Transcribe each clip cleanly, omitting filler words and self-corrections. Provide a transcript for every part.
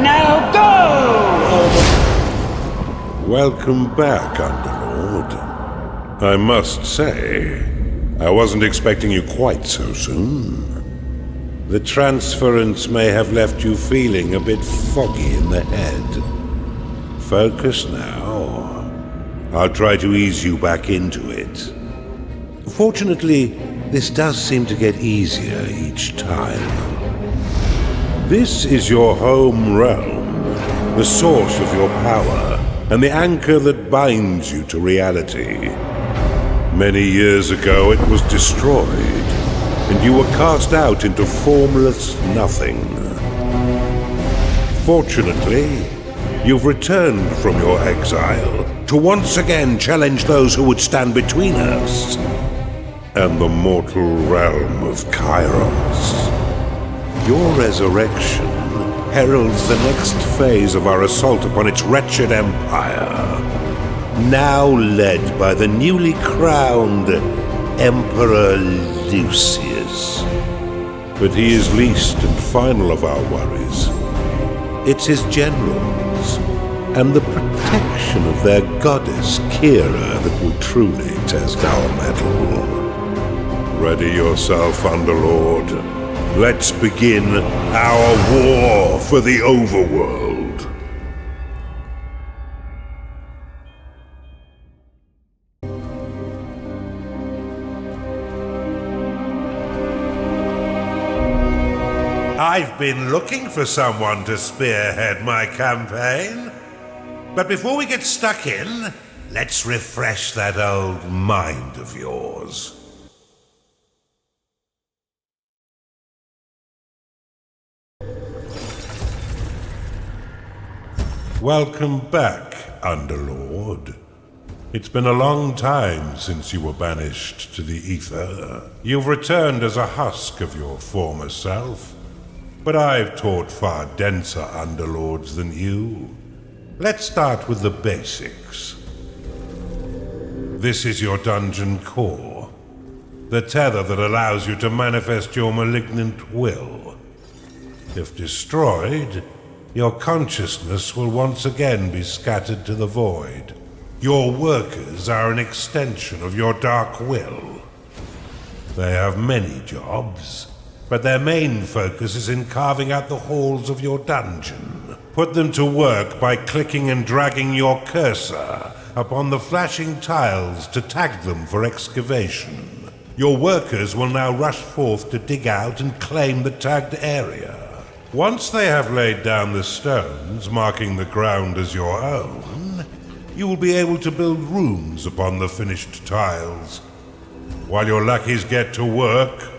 Now go! Welcome back, Underlord. I must say, I wasn't expecting you quite so soon. The transference may have left you feeling a bit foggy in the head. Focus now. I'll try to ease you back into it. Fortunately, this does seem to get easier each time. This is your home realm, the source of your power, and the anchor that binds you to reality. Many years ago it was destroyed, and you were cast out into formless nothing. Fortunately, you've returned from your exile to once again challenge those who would stand between us and the mortal realm of Kairos. Your resurrection heralds the next phase of our assault upon its wretched empire, now led by the newly crowned Emperor Lucius. But he is least and final of our worries. It's his generals and the protection of their goddess Kira that will truly test our mettle. Ready yourself, Underlord. Let's begin our war for the Overworld. I've been looking for someone to spearhead my campaign. But before we get stuck in, let's refresh that old mind of yours. Welcome back, Underlord. It's been a long time since you were banished to the ether. You've returned as a husk of your former self, but I've taught far denser Underlords than you. Let's start with the basics. This is your dungeon core, the tether that allows you to manifest your malignant will. If destroyed, your consciousness will once again be scattered to the void. Your workers are an extension of your dark will. They have many jobs, but their main focus is in carving out the halls of your dungeon. Put them to work by clicking and dragging your cursor upon the flashing tiles to tag them for excavation. Your workers will now rush forth to dig out and claim the tagged area. Once they have laid down the stones, marking the ground as your own, you will be able to build rooms upon the finished tiles. While your lackeys get to work,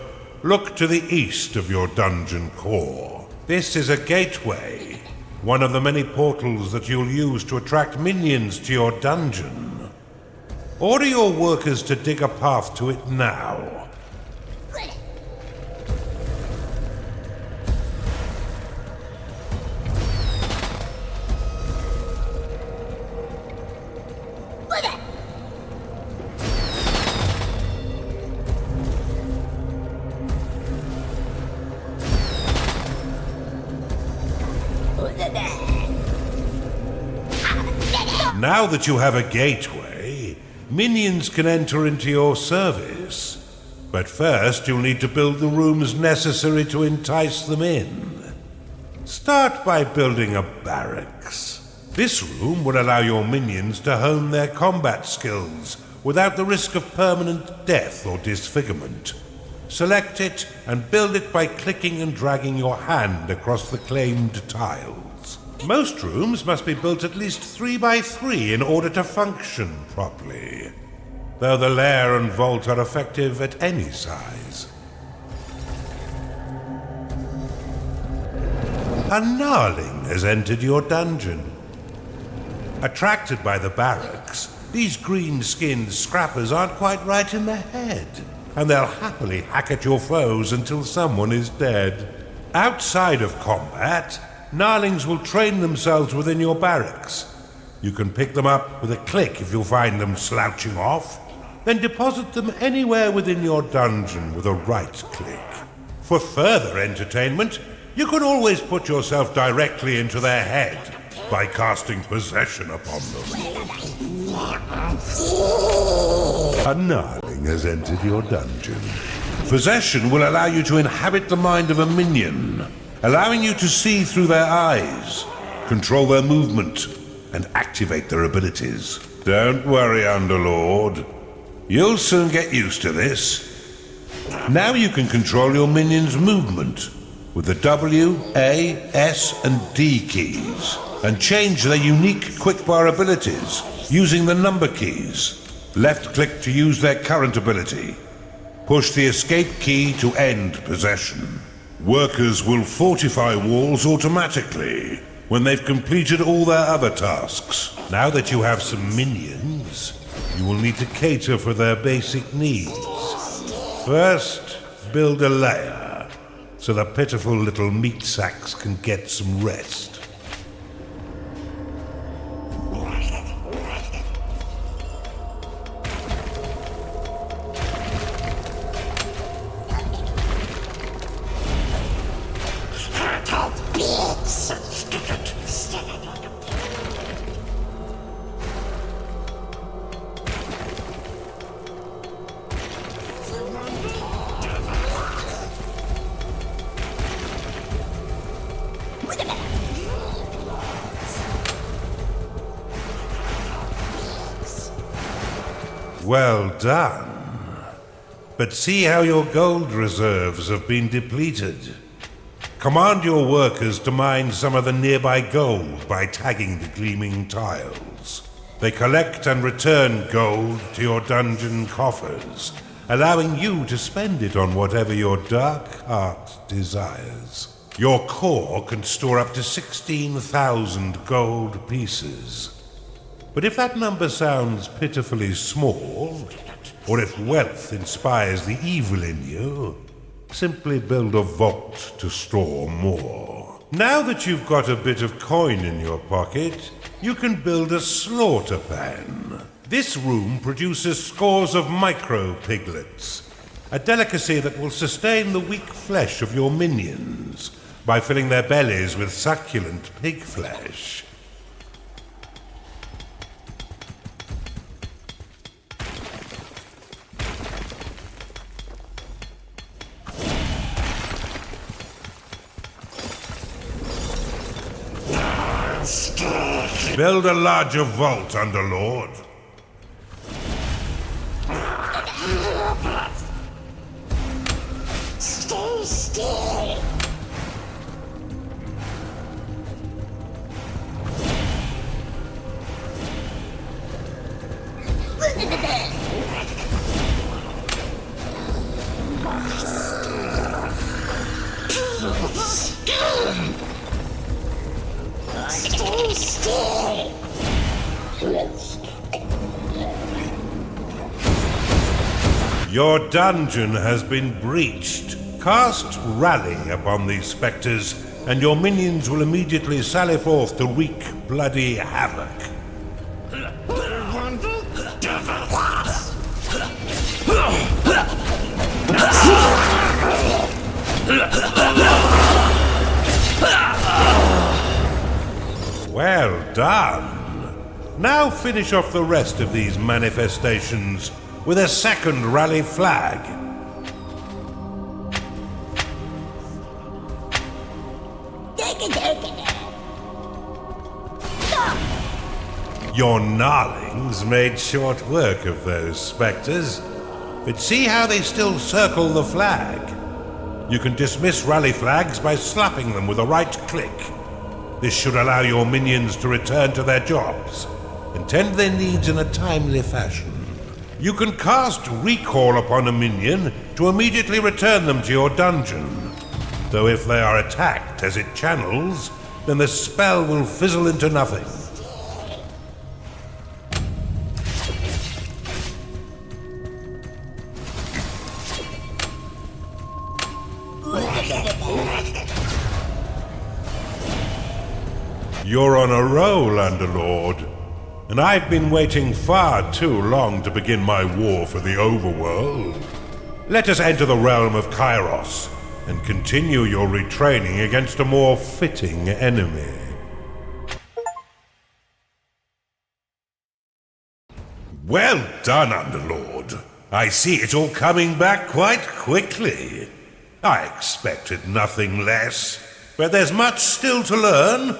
look to the east of your dungeon core. This is a gateway, one of the many portals that you'll use to attract minions to your dungeon. Order your workers to dig a path to it now. Now that you have a gateway, minions can enter into your service. But first you'll need to build the rooms necessary to entice them in. Start by building a barracks. This room will allow your minions to hone their combat skills without the risk of permanent death or disfigurement. Select it and build it by clicking and dragging your hand across the claimed tiles. Most rooms must be built at least 3 by 3 in order to function properly, though the lair and vault are effective at any size. A gnarling has entered your dungeon. Attracted by the barracks, these green-skinned scrappers aren't quite right in the head, and they'll happily hack at your foes until someone is dead. Outside of combat, gnarlings will train themselves within your barracks. You can pick them up with a click if you find them slouching off, then deposit them anywhere within your dungeon with a right click. For further entertainment, you can always put yourself directly into their head by casting possession upon them. A Gnarling has entered your dungeon. Possession will allow you to inhabit the mind of a minion, allowing you to see through their eyes, control their movement, and activate their abilities. Don't worry, Underlord. You'll soon get used to this. Now you can control your minion's movement with the W, A, S, and D keys, and change their unique quickbar abilities using the number keys. Left-click to use their current ability. Push the escape key to end possession. Workers will fortify walls automatically when they've completed all their other tasks. Now that you have some minions, you will need to cater for their basic needs. First, build a lair, so the pitiful little meat sacks can get some rest. Well done. But see how your gold reserves have been depleted. Command your workers to mine some of the nearby gold by tagging the gleaming tiles. They collect and return gold to your dungeon coffers, allowing you to spend it on whatever your dark heart desires. Your core can store up to 16,000 gold pieces. But if that number sounds pitifully small, or if wealth inspires the evil in you, simply build a vault to store more. Now that you've got a bit of coin in your pocket, you can build a slaughter pan. This room produces scores of micro-piglets, a delicacy that will sustain the weak flesh of your minions by filling their bellies with succulent pig flesh. Build a larger vault, Underlord. Stay still. Stay still. Your dungeon has been breached. Cast Rally upon these spectres, and your minions will immediately sally forth to wreak bloody havoc. Well done. Now finish off the rest of these manifestations with a second rally flag. Your gnarlings made short work of those spectres, but see how they still circle the flag. You can dismiss rally flags by slapping them with a right click. This should allow your minions to return to their jobs and tend their needs in a timely fashion. You can cast Recall upon a minion to immediately return them to your dungeon, though if they are attacked as it channels, then the spell will fizzle into nothing. You're on a roll, Underlord, and I've been waiting far too long to begin my war for the Overworld. Let us enter the realm of Kairos and continue your retraining against a more fitting enemy. Well done, Underlord. I see it all coming back quite quickly. I expected nothing less, but there's much still to learn.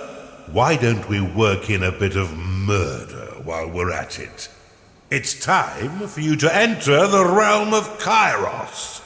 Why don't we work in a bit of murder while we're at it? It's time for you to enter the realm of Kairos.